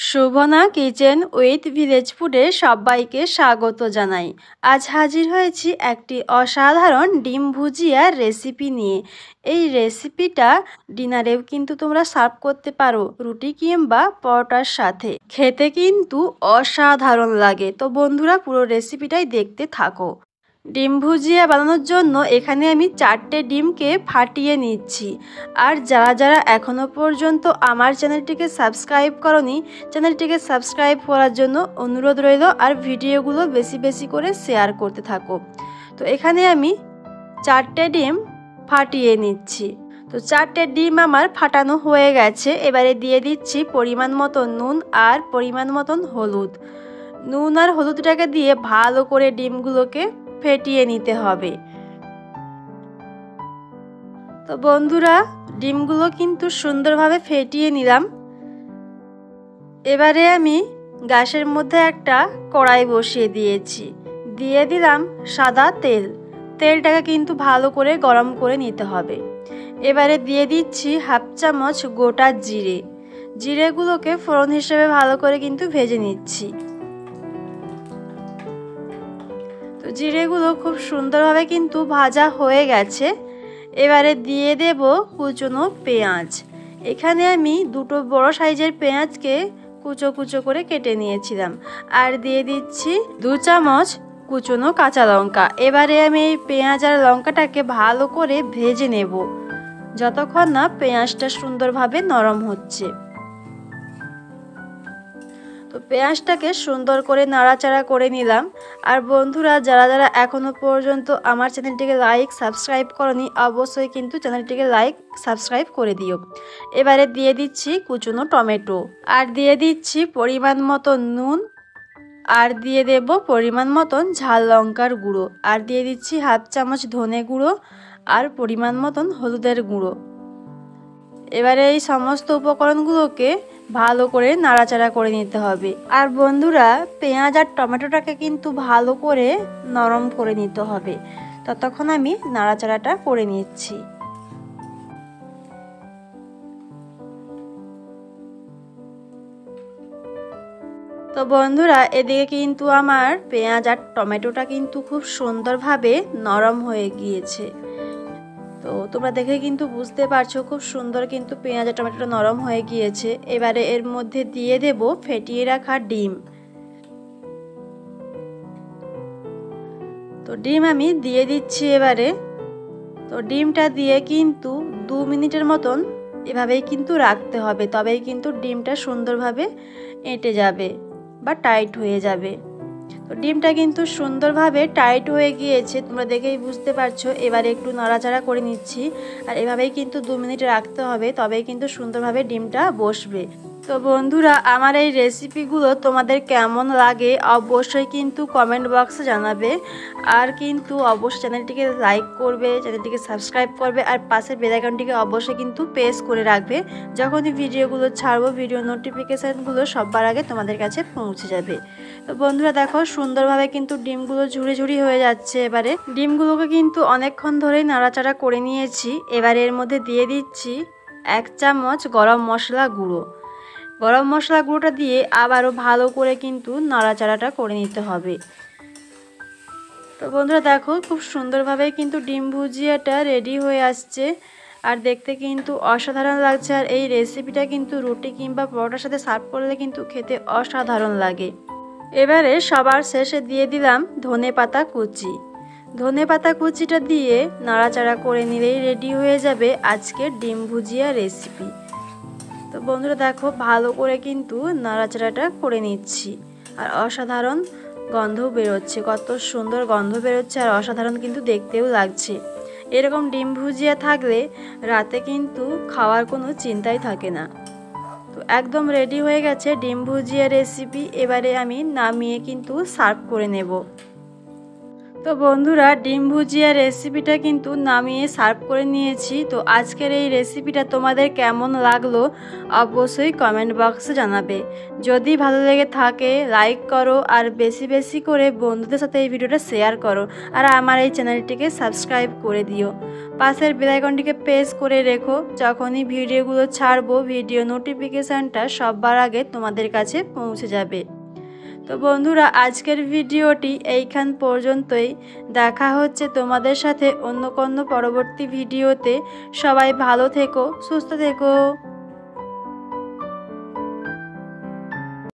Shobhana kitchen with village ফুডে সবাইকে স্বাগত জানাই। আজ হাজির হয়েছি একটি অসাধারণ ডিম ভুজিয়ার রেসিপি নিয়ে। এই রেসিপিটা ডিনারেও কিন্তু তোমরা সার্ভ করতে পারো রুটি কিংবা পরোটার সাথে। খেতে কিন্তু অসাধারণ লাগে। তো বন্ধুরা, পুরো রেসিপিটাই দেখতে থাকো। ডিম ভুজিয়া বানানোর জন্য এখানে আমি 4টে ডিমকে ফাটিয়ে নিচ্ছি। আর যারা যারা এখনও পর্যন্ত আমার চ্যানেলটিকে সাবস্ক্রাইব করনি, চ্যানেলটিকে সাবস্ক্রাইব করার জন্য অনুরোধ রইল। আর ভিডিওগুলো বেশি বেশি করে শেয়ার করতে থাকো। তো এখানে আমি 4টে ডিম ফাটিয়ে নিচ্ছি। তো 4টে ডিম আমার ফাটানো হয়ে গেছে। এবারে দিয়ে দিচ্ছি পরিমাণ মতো নুন আর পরিমাণ মতন হলুদ। নুন আর হলুদটাকে দিয়ে ভালো করে ডিমগুলোকে ফেটিয়ে নিতে হবে। তো বন্ধুরা, ডিমগুলো কিন্তু সুন্দরভাবে ফেটিয়ে নিলাম। এবারে আমি গ্যাসের মধ্যে একটা কড়াই বসিয়ে দিয়েছি। দিয়ে দিলাম সাদা তেল। তেলটাকে কিন্তু ভালো করে গরম করে নিতে হবে। এবারে দিয়ে দিচ্ছি 1/2 চামচ গোটা জিরে। জিরেগুলোকে ফোড়ন হিসেবে ভালো করে কিন্তু ভেজে নিচ্ছি। তো জিরেগুলো খুব সুন্দরভাবে কিন্তু ভাজা হয়ে গেছে। এবারে দিয়ে দেব কুচনো পেঁয়াজ। এখানে আমি 2টো বড় সাইজের পেঁয়াজকে কুচো কুচো করে কেটে নিয়েছিলাম। আর দিয়ে দিচ্ছি 2 চামচ কুচনো কাঁচা লঙ্কা। এবারে আমি এই পেঁয়াজ আর লঙ্কাটাকে ভালো করে ভেজে নেব যতক্ষণ না পেঁয়াজটা সুন্দরভাবে নরম হচ্ছে। তো পেঁয়াজটাকে সুন্দর করে নাড়াচাড়া করে নিলাম। আর বন্ধুরা, যারা যারা এখনও পর্যন্ত আমার চ্যানেলটিকে লাইক সাবস্ক্রাইব করনি, অবশ্যই কিন্তু চ্যানেলটিকে লাইক সাবস্ক্রাইব করে দিও। এবারে দিয়ে দিচ্ছি কুচনো টমেটো, আর দিয়ে দিচ্ছি পরিমাণ মতো নুন, আর দিয়ে দেব পরিমাণ মতন ঝাল লঙ্কার গুঁড়ো, আর দিয়ে দিচ্ছি 1/2 চামচ ধনে গুঁড়ো আর পরিমাণ মতন হলুদের গুঁড়ো। এবারে এই সমস্ত উপকরণগুলোকে ভালো করে নাড়াচাড়া করে নিতে হবে। আর বন্ধুরা, পেঁয়াজ আর টমেটোটাকে কিন্তু ভালো করে নরম করে নিতে হবে। ততক্ষণ আমি নাড়াচাড়াটা করে নিচ্ছি। তো বন্ধুরা, এদিকে কিন্তু আমার পেঁয়াজ আর টমেটোটা কিন্তু খুব সুন্দরভাবে নরম হয়ে গিয়েছে। তো তোমরা দেখে কিন্তু বুঝতে পারছো খুব সুন্দর কিন্তু পেঁয়াজ আর টমেটোটা নরম হয়ে গিয়েছে। এবারে এর মধ্যে দিয়ে দেব ফেটিয়ে রাখা ডিম। তো ডিম আমি দিয়ে দিচ্ছি এবারে। তো ডিমটা দিয়ে কিন্তু 2 মিনিটের মতন এভাবেই কিন্তু রাখতে হবে, তবেই কিন্তু ডিমটা সুন্দরভাবে এঁটে যাবে বা টাইট হয়ে যাবে। তো ডিমটা কিন্তু সুন্দরভাবে টাইট হয়ে গিয়েছে, তোমরা দেখেই বুঝতে পারছো। এবারে একটু নাড়াচাড়া করে নিচ্ছি। আর এভাবেই কিন্তু 2 মিনিট রাখতে হবে, তবেই কিন্তু সুন্দরভাবে ডিমটা বসবে। তো বন্ধুরা, আমার এই রেসিপিগুলো তোমাদের কেমন লাগে অবশ্যই কিন্তু কমেন্ট বক্সে জানাবে। আর কিন্তু অবশ্যই চ্যানেলটিকে লাইক করবে, চ্যানেলটিকে সাবস্ক্রাইব করবে, আর পাশের বেল আইকনটিকে অবশ্যই কিন্তু প্রেস করে রাখবে। যখনই ভিডিওগুলো ছাড়বো, ভিডিও নোটিফিকেশানগুলো সবার আগে তোমাদের কাছে পৌঁছে যাবে। তো বন্ধুরা দেখো, সুন্দরভাবে কিন্তু ডিমগুলো ঝুড়ি ঝুড়ি হয়ে যাচ্ছে। এবারে ডিমগুলোকে কিন্তু অনেকক্ষণ ধরেই নাড়াচাড়া করে নিয়েছি। এবারে এর মধ্যে দিয়ে দিচ্ছি 1 চামচ গরম মশলা গুঁড়ো। গরম মশলা গুঁড়োটা দিয়ে আবারও ভালো করে কিন্তু নাড়াচাড়াটা করে নিতে হবে। তো বন্ধুরা দেখো, খুব সুন্দরভাবে কিন্তু ডিম ভুজিয়াটা রেডি হয়ে আসছে। আর দেখতে কিন্তু অসাধারণ লাগছে। আর এই রেসিপিটা কিন্তু রুটি কিংবা পরোটার সাথে সার্ভ করলে কিন্তু খেতে অসাধারণ লাগে। এবারে সবার শেষে দিয়ে দিলাম ধনেপাতা কুচি। ধনেপাতা কুচিটা দিয়ে নাড়াচাড়া করে নিলেই রেডি হয়ে যাবে আজকের ডিম ভুজিয়া রেসিপি। তো বন্ধুরা দেখো, ভালো করে কিন্তু নাড়াচাড়াটা করে নিচ্ছি। আর অসাধারণ গন্ধ বেরোচ্ছে, কত সুন্দর গন্ধ বেরোচ্ছে, আর অসাধারণ কিন্তু দেখতেও লাগছে। এরকম ডিম ভুজিয়া থাকলে রাতে কিন্তু খাওয়ার কোনো চিন্তাই থাকে না। তো একদম রেডি হয়ে গেছে ডিম ভুজিয়া রেসিপি। এবারে আমি নামিয়ে কিন্তু সার্ভ করে নেব। তো বন্ধুরা, ডিম ভুজিয়া রেসিপিটা কিন্তু নামিয়ে সার্ভ করে নিয়েছি। তো আজকের এই রেসিপিটা তোমাদের কেমন লাগলো অবশ্যই কমেন্ট বক্সে জানাবে। যদি ভালো লেগে থাকে লাইক করো, আর বেশি বেশি করে বন্ধুদের সাথে এই ভিডিওটা শেয়ার করো, আর আমার এই চ্যানেলটিকে সাবস্ক্রাইব করে দিও। পাশের বেল আইকনটিকে প্রেস করে রেখো, যখনই ভিডিওগুলো ছাড়বো ভিডিও নোটিফিকেশানটা সবার আগে তোমাদের কাছে পৌঁছে যাবে। তো বন্ধুরা, আজকের ভিডিওটি এইখান পর্যন্তই। দেখা হচ্ছে তোমাদের সাথে অন্য কোনো পরবর্তী ভিডিওতে। সবাই ভালো থেকো, সুস্থ থেকো।